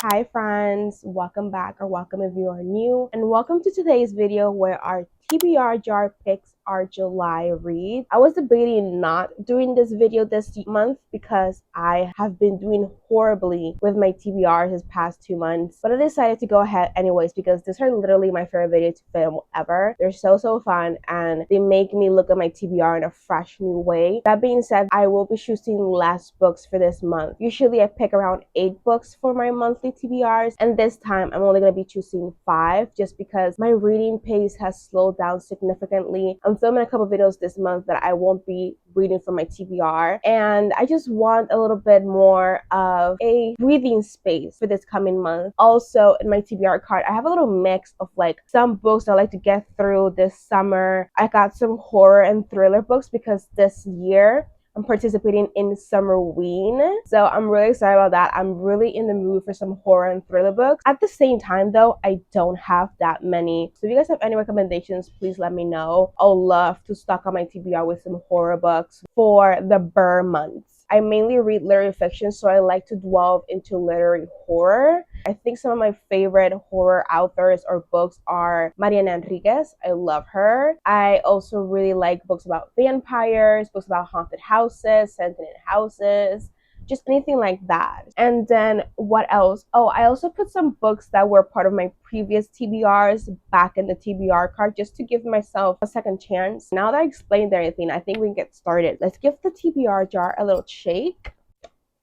Hi friends, welcome back or welcome if you are new, and welcome to today's video where our TBR jar picks our July read. I was debating not doing this video this month because I have been doing horribly with my TBRs this past 2 months, but I decided to go ahead anyways because these are literally my favorite videos to film ever. They're so fun and they make me look at my TBR in a fresh new way. That being said, I will be choosing less books for this month. Usually I pick around 8 books for my monthly TBRs, and this time I'm only going to be choosing 5 just because my reading pace has slowed down significantly. I'm filming a couple videos this month that I won't be reading from my TBR, and I just want a little bit more of a breathing space for this coming month. Also, in my TBR card, I have a little mix of like some books I like to get through this summer. I got some horror and thriller books because this year I'm participating in summerween, so I'm really excited about that. I'm really in the mood for some horror and thriller books. At the same time though, I don't have that many, so if you guys have any recommendations, please let me know. I'll love to stock on my TBR with some horror books for the Burr months. I mainly read literary fiction, so I like to delve into literary horror. I think some of my favorite horror authors or books are Mariana Enriquez. I love her. I also really like books about vampires, books about haunted houses, sentient houses, just anything like that. And then what else? Oh, I also put some books that were part of my previous TBRs back in the TBR card just to give myself a second chance. Now that I explained everything, I think we can get started. Let's give the TBR jar a little shake.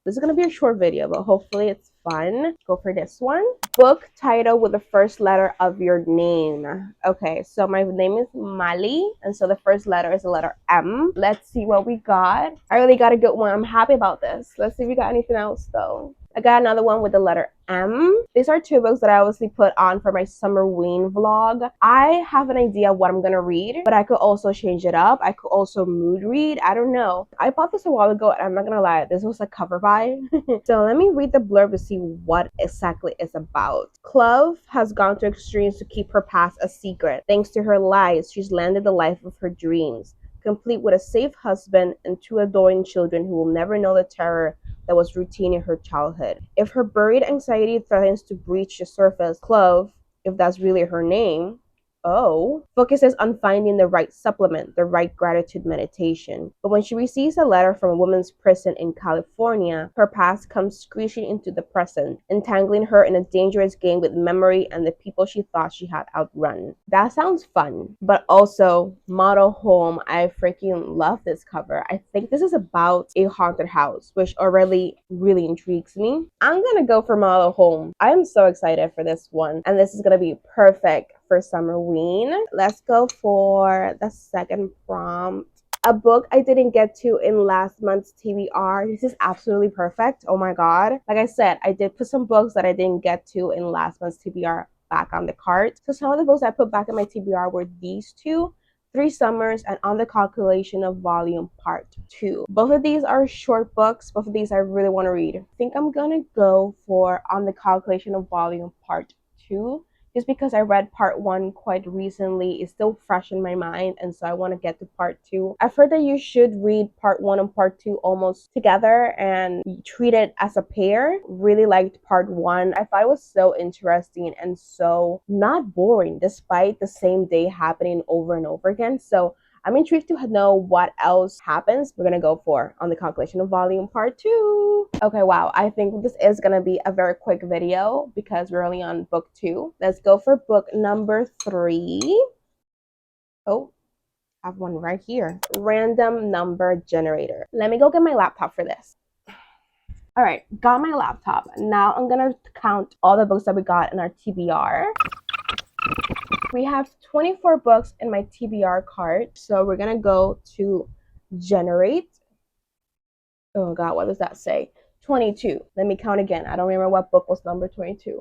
This is going to be a short video, but hopefully it's fun. Go for this one. Book title with the first letter of your name. Okay, so my name is Mali, and so the first letter is the letter M. Let's see what we got. I really got a good one. I'm happy about this. Let's see if we got anything else though. I got another one with the letter M. These are 2 books that I obviously put on for my summerween vlog. I have an idea of what I'm gonna read, but I could also change it up. I could also mood read. I don't know. I bought this a while ago, and I'm not gonna lie, this was a cover buy. So let me read the blurb to see what exactly it's about. Clove has gone to extremes to keep her past a secret. Thanks to her lies, she's landed the life of her dreams, complete with a safe husband and 2 adoring children who will never know the terror that was routine in her childhood. If her buried anxiety threatens to breach the surface, Clove, if that's really her name, focuses on finding the right supplement, the right gratitude meditation. But when she receives a letter from a woman's prison in California, her past comes screeching into the present, entangling her in a dangerous game with memory and the people she thought she had outrun. That sounds fun, but also model home. I freaking love this cover. I think this is about a haunted house, which already really intrigues me. I'm gonna go for model home. I'm so excited for this one, and this is gonna be perfect for summerween. Let's go for the second prompt. A book I didn't get to in last month's TBR. This is absolutely perfect. Oh my god. Like I said, I did put some books that I didn't get to in last month's TBR back on the cart. So some of the books I put back in my TBR were these 2, 3 Summers and On the Calculation of Volume Part 2. Both of these are short books. Both of these I really want to read. I think I'm gonna go for On the Calculation of Volume Part 2. Just because I read part 1 quite recently, it's still fresh in my mind, and so I want to get to part 2. I've heard that you should read part 1 and part 2 almost together and treat it as a pair. Really liked part 1. I thought it was so interesting and so not boring despite the same day happening over and over again. So I'm intrigued to know what else happens. We're gonna go for On the Calculation of Volume Part 2. Okay, wow, I think this is gonna be a very quick video because we're only on book 2. Let's go for book number 3. Oh, I have one right here. Random number generator. Let me go get my laptop for this. All right, got my laptop. Now I'm gonna count all the books that we got in our TBR. We have 24 books in my TBR cart, so we're gonna go to generate. Oh god, what does that say? 22. Let me count again. I don't remember what book was number 22.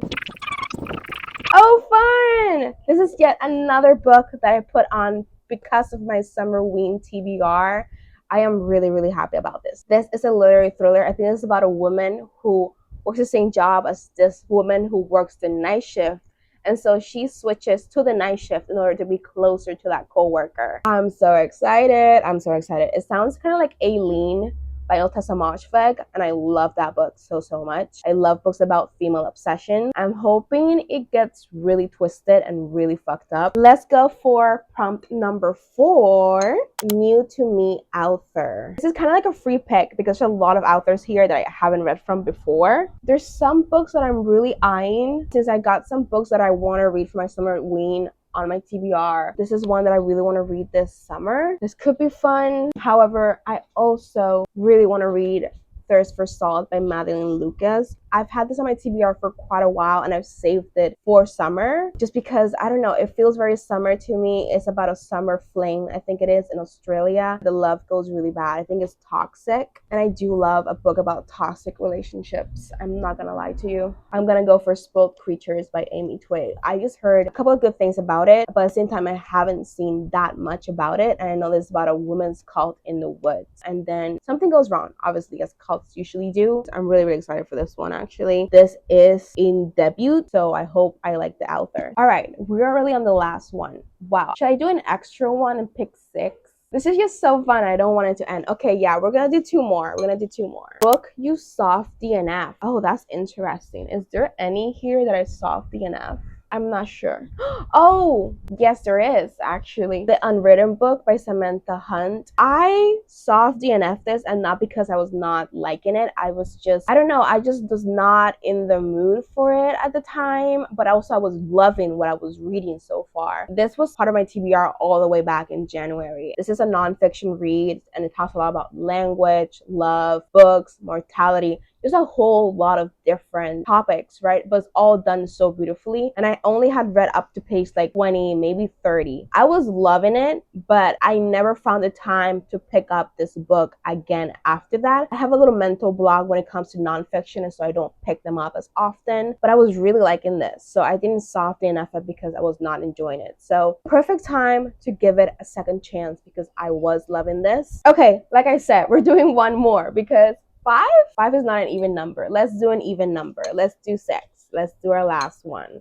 Oh, fun! This is yet another book that I put on because of my summerween TBR. I am really happy about this. This is a literary thriller. I think it's about a woman who works the same job as this woman who works the night shift. And so she switches to the night shift in order to be closer to that coworker. I'm so excited. I'm so excited. It sounds kind of like Aileen by Tessa Moshfegh, and I love that book so much. I love books about female obsession. I'm hoping it gets really twisted and really fucked up. Let's go for prompt number 4, new to me author. This is kind of like a free pick because there's a lot of authors here that I haven't read from before. There's some books that I'm really eyeing since I got some books that I want to read for my summerween on my TBR. This is one that I really want to read this summer. This could be fun. However, I also really want to read Thirst for Salt by Madeline Lucas. I've had this on my TBR for quite a while and I've saved it for summer just because, I don't know, it feels very summer to me. It's about a summer fling, I think it is, in Australia. The love goes really bad. I think it's toxic, and I do love a book about toxic relationships. I'm not gonna lie to you. I'm gonna go for Spoiled Creatures by Amy Twigg. I just heard a couple of good things about it, but at the same time I haven't seen that much about it, and I know this is about a women's cult in the woods, and then something goes wrong, obviously, as cults usually do. I'm really excited for this one. Actually, this is in debut, so I hope I like the author. All right, we're already on the last one. Wow, should I do an extra one and pick 6? This is just so fun. I don't want it to end. Okay, yeah, we're gonna do 2 more. We're gonna do 2 more. Book you soft DNF. Oh, that's interesting. Is there any here that I soft DNF? I'm not sure. Oh, yes, there is actually. The Unwritten Book by Samantha Hunt. I soft DNF this, and not because I was not liking it. I was just, I don't know, I just was not in the mood for it at the time, but also I was loving what I was reading so far. This was part of my TBR all the way back in January. This is a nonfiction read, and it talks a lot about language, love, books, mortality. There's a whole lot of different topics, right? But it's all done so beautifully. And I only had read up to page like 20, maybe 30. I was loving it, but I never found the time to pick up this book again after that. I have a little mental block when it comes to nonfiction, and so I don't pick them up as often. But I was really liking this, so I didn't soft enough it because I was not enjoying it. So perfect time to give it a second chance because I was loving this. Okay, like I said, we're doing one more because 5 is not an even number. Let's do an even number. Let's do 6. Let's do our last one.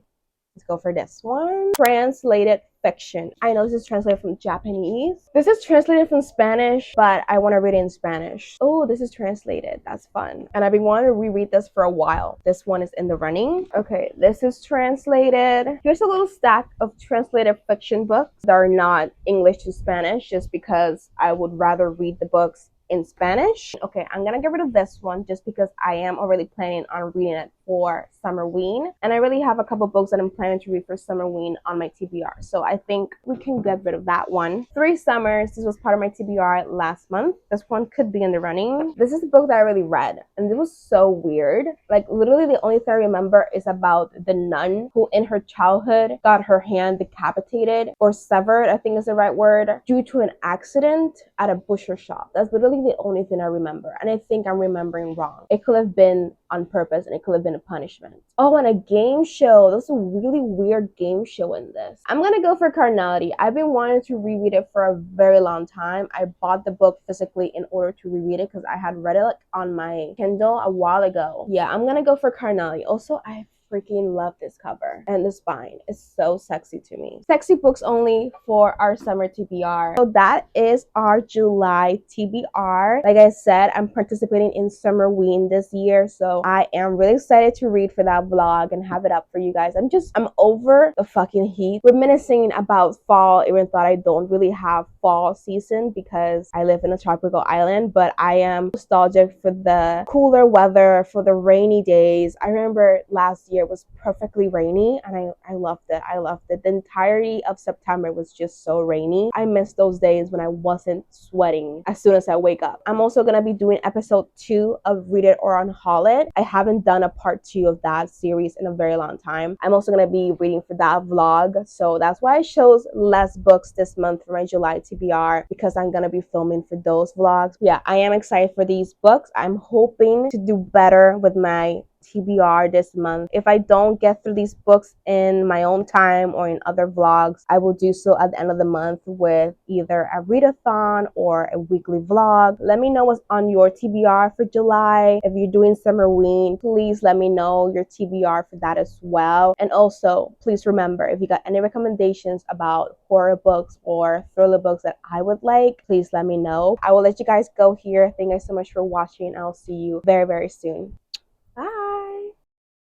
Let's go for this one. Translated fiction. I know this is translated from Japanese. This is translated from Spanish, but I want to read it in Spanish. Oh, this is translated. That's fun. And I've been wanting to reread this for a while. This one is in the running. Okay, this is translated. Here's a little stack of translated fiction books that are not English to Spanish, just because I would rather read the books in Spanish. Okay, I'm gonna get rid of this one just because I am already planning on reading it for Summerween, and I really have a couple books that I'm planning to read for Summerween on my TBR, so I think we can get rid of that one. 3 Summers. This was part of my TBR last month. This one could be in the running. This is a book that I really read, and it was so weird. Like, literally the only thing I remember is about the nun who in her childhood got her hand decapitated or severed, I think is the right word, due to an accident at a butcher shop. That's literally the only thing I remember, and I think I'm remembering wrong. It could have been on purpose, and it could have been a punishment. Oh, and a game show. There's a really weird game show in this. I'm gonna go for Carnality. I've been wanting to reread it for a very long time. I bought the book physically in order to reread it because I had read it like on my Kindle a while ago. Yeah, I'm gonna go for Carnality. Also, I freaking love this cover, and the spine is so sexy to me. Sexy books only for our summer TBR. So that is our July TBR. Like I said, I'm participating in Summerween this year, so I am really excited to read for that vlog and have it up for you guys. I'm over the fucking heat. Reminiscing about fall, even though I don't really have fall season because I live in a tropical island, but I am nostalgic for the cooler weather, for the rainy days. I remember last year was perfectly rainy, and I loved it. I loved it. The entirety of September was just so rainy. I miss those days when I wasn't sweating as soon as I wake up. I'm also gonna be doing episode 2 of Read It or Unhaul It. I haven't done a part 2 of that series in a very long time. I'm also gonna be reading for that vlog, so that's why I chose less books this month for my July TBR, because I'm gonna be filming for those vlogs. Yeah, I am excited for these books. I'm hoping to do better with my TBR this month. If I don't get through these books in my own time or in other vlogs, I will do so at the end of the month with either a readathon or a weekly vlog. Let me know what's on your TBR for July. If you're doing summerween, please let me know your TBR for that as well. And also, please remember, if you got any recommendations about horror books or thriller books that I would like, please let me know. I will let you guys go here. Thank you guys so much for watching. I'll see you very, very soon.